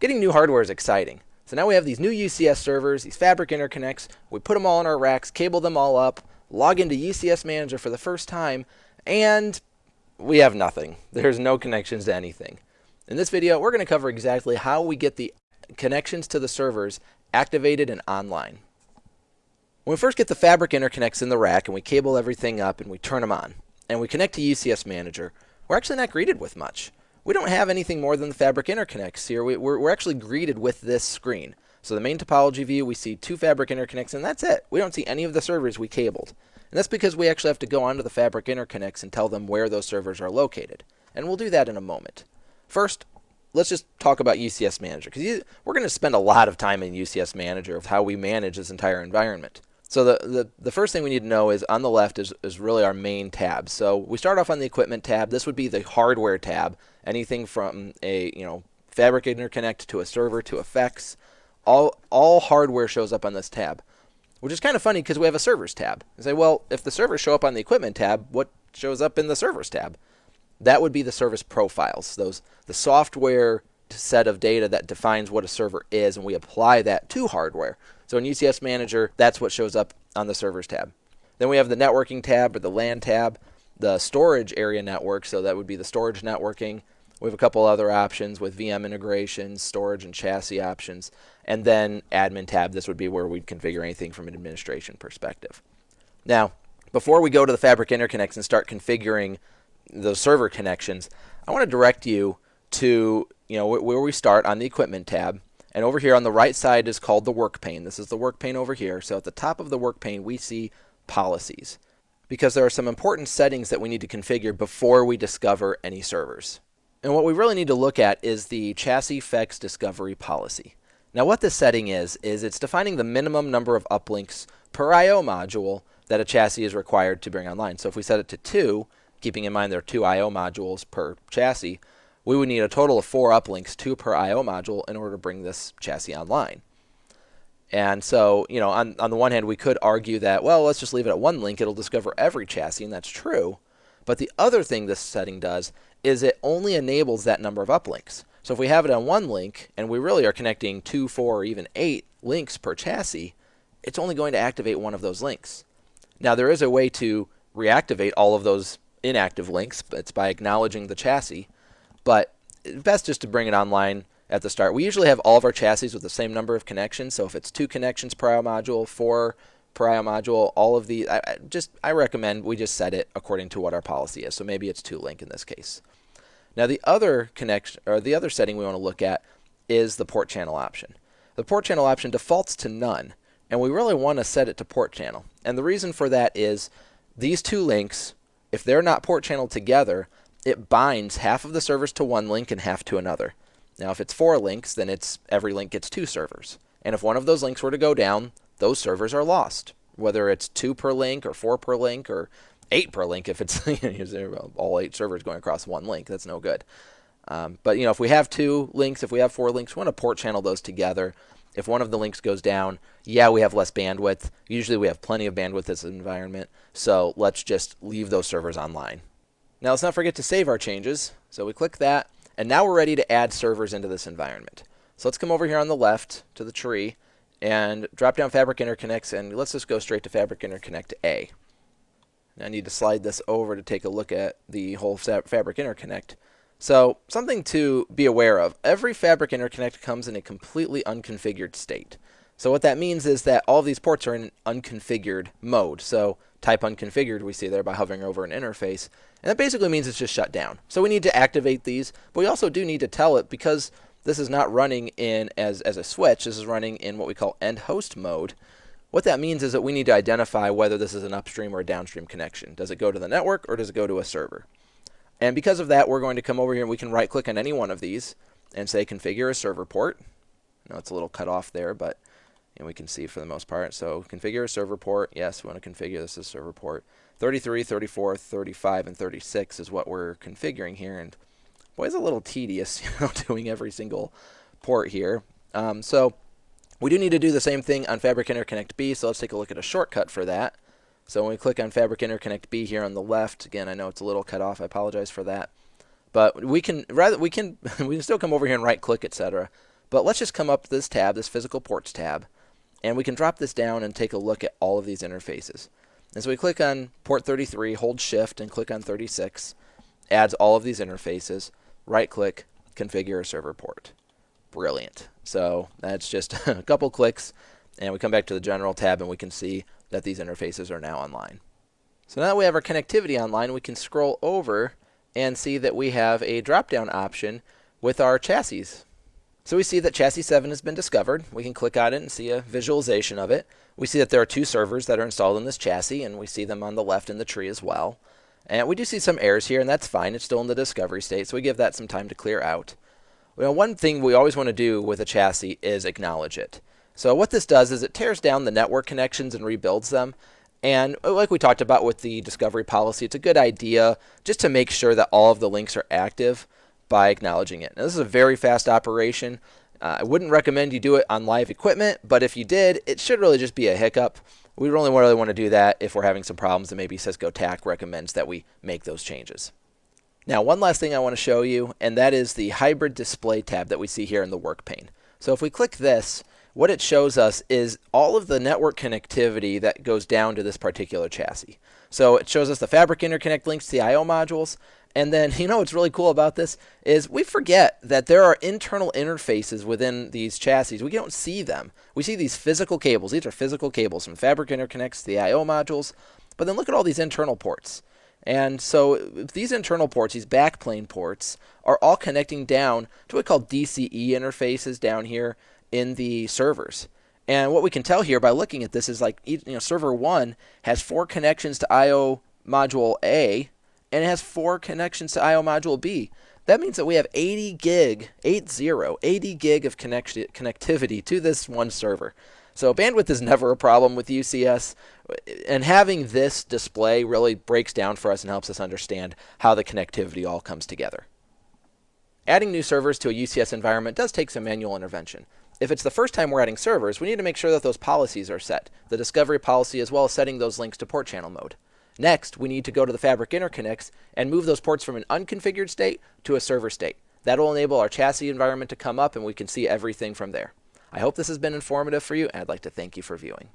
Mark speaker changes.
Speaker 1: Getting new hardware is exciting. So now we have these new UCS servers, these Fabric interconnects. We put them all in our racks, cable them all up, log into UCS Manager for the first time, and we have nothing. There's no connections to anything. In this video, we're going to cover exactly how we get the connections to the servers activated and online. When we first get the Fabric interconnects in the rack and we cable everything up and we turn them on, and we connect to UCS Manager, we're actually not greeted with much. We don't have anything more than the Fabric interconnects here. We're actually greeted with this screen. So the main topology view, we see two Fabric interconnects, and that's it. We don't see any of the servers we cabled. And that's because we actually have to go onto the Fabric interconnects and tell them where those servers are located. And we'll do that in a moment. First, let's just talk about UCS Manager, because we're going to spend a lot of time in UCS Manager of how we manage this entire environment. So the first thing we need to know is on the left is really our main tab. So we start off on the equipment tab. This would be the hardware tab. Anything from a Fabric interconnect to a server to effects, all hardware shows up on this tab, which is kind of funny because we have a servers tab. You say, well, if the servers show up on the equipment tab, what shows up in the servers tab? That would be the service profiles, the software set of data that defines what a server is, and we apply that to hardware. So in UCS Manager, that's what shows up on the servers tab. Then we have the networking tab or the LAN tab, the storage area network, so that would be the storage networking. We have a couple other options with VM integrations, storage and chassis options, and then admin tab. This would be where we'd configure anything from an administration perspective. Now, before we go to the Fabric interconnects and start configuring those server connections, I want to direct you to where we start on the equipment tab. And over here on the right side is called the work pane. This is the work pane over here. So at the top of the work pane, we see policies, because there are some important settings that we need to configure before we discover any servers. And what we really need to look at is the chassis FEX discovery policy. Now what this setting is it's defining the minimum number of uplinks per I/O module that a chassis is required to bring online. So if we set it to 2, keeping in mind there are 2 I/O modules per chassis, we would need a total of 4 uplinks, 2 per I/O module, in order to bring this chassis online. And so, on the one hand, we could argue that, well, let's just leave it at 1 link. It'll discover every chassis, and that's true. But the other thing this setting does is it only enables that number of uplinks. So if we have it on 1 link, and we really are connecting 2, 4, or even 8 links per chassis, it's only going to activate one of those links. Now, there is a way to reactivate all of those inactive links. It's by acknowledging the chassis. But best just to bring it online at the start. We usually have all of our chassis with the same number of connections. So if it's 2 connections per I/O module, 4 per I/O module, all of the, I recommend we just set it according to what our policy is. So maybe it's 2 link in this case. Now the other connection, or the other setting we want to look at, is the port channel option. The port channel option defaults to none, and we really want to set it to port channel. And the reason for that is these 2 links, if they're not port channeled together, it binds half of the servers to 1 link and half to another. Now if it's 4 links, then every link gets 2 servers. And if one of those links were to go down, those servers are lost. Whether it's 2 per link or 4 per link or 8 per link, if it's all 8 servers going across 1 link, that's no good. But if we have 2 links, if we have 4 links, we want to port channel those together. If one of the links goes down, yeah, we have less bandwidth. Usually we have plenty of bandwidth in this environment, so let's just leave those servers online. Now let's not forget to save our changes. So we click that, and now we're ready to add servers into this environment. So let's come over here on the left to the tree and drop down Fabric Interconnects, and let's just go straight to Fabric Interconnect A. Now I need to slide this over to take a look at the whole Fabric Interconnect. So something to be aware of, every Fabric Interconnect comes in a completely unconfigured state. So what that means is that all of these ports are in unconfigured mode. So type unconfigured, we see there by hovering over an interface. And that basically means it's just shut down. So we need to activate these, but we also do need to tell it, because this is not running in as a switch, this is running in what we call end host mode. What that means is that we need to identify whether this is an upstream or a downstream connection. Does it go to the network or does it go to a server? And because of that, we're going to come over here and we can right click on any one of these and say configure a server port. Now it's a little cut off there, but we can see for the most part. So configure a server port. Yes, we want to configure this as server port. 33, 34, 35, and 36 is what we're configuring here. And boy, it's a little tedious, doing every single port here. So we do need to do the same thing on Fabric Interconnect B. So let's take a look at a shortcut for that. So when we click on Fabric Interconnect B here on the left, again, I know it's a little cut off. I apologize for that. But we can still come over here and right click, etc. But let's just come up to this tab, this physical ports tab, and we can drop this down and take a look at all of these interfaces. And so we click on port 33, hold shift and click on 36, adds all of these interfaces, right click, configure a server port. Brilliant. So that's just a couple clicks, and we come back to the general tab and we can see that these interfaces are now online. So now that we have our connectivity online, we can scroll over and see that we have a drop-down option with our chassis. So we see that chassis 7 has been discovered. We can click on it and see a visualization of it. We see that there are 2 servers that are installed in this chassis, and we see them on the left in the tree as well. And we do see some errors here, and that's fine. It's still in the discovery state, so we give that some time to clear out. Well, one thing we always want to do with a chassis is acknowledge it. So what this does is it tears down the network connections and rebuilds them. And like we talked about with the discovery policy, it's a good idea just to make sure that all of the links are active by acknowledging it. Now, this is a very fast operation. I wouldn't recommend you do it on live equipment, but if you did, it should really just be a hiccup. We only really want to do that if we're having some problems, and maybe Cisco TAC recommends that we make those changes. Now, one last thing I want to show you, and that is the hybrid display tab that we see here in the work pane. So if we click this, what it shows us is all of the network connectivity that goes down to this particular chassis. So it shows us the Fabric Interconnect links to the I/O modules. And then, what's really cool about this is we forget that there are internal interfaces within these chassis. We don't see them. We see these physical cables. These are physical cables from Fabric Interconnects to the I/O modules. But then look at all these internal ports. And so these internal ports, these backplane ports, are all connecting down to what we call DCE interfaces down here in the servers. And what we can tell here by looking at this is like, server 1 has 4 connections to I/O module A, and it has 4 connections to I/O module B. That means that we have 80 gig of connectivity to this one server. So bandwidth is never a problem with UCS, and having this display really breaks down for us and helps us understand how the connectivity all comes together. Adding new servers to a UCS environment does take some manual intervention. If it's the first time we're adding servers, we need to make sure that those policies are set, the discovery policy as well as setting those links to port channel mode. Next, we need to go to the Fabric Interconnects and move those ports from an unconfigured state to a server state. That will enable our chassis environment to come up and we can see everything from there. I hope this has been informative for you, and I'd like to thank you for viewing.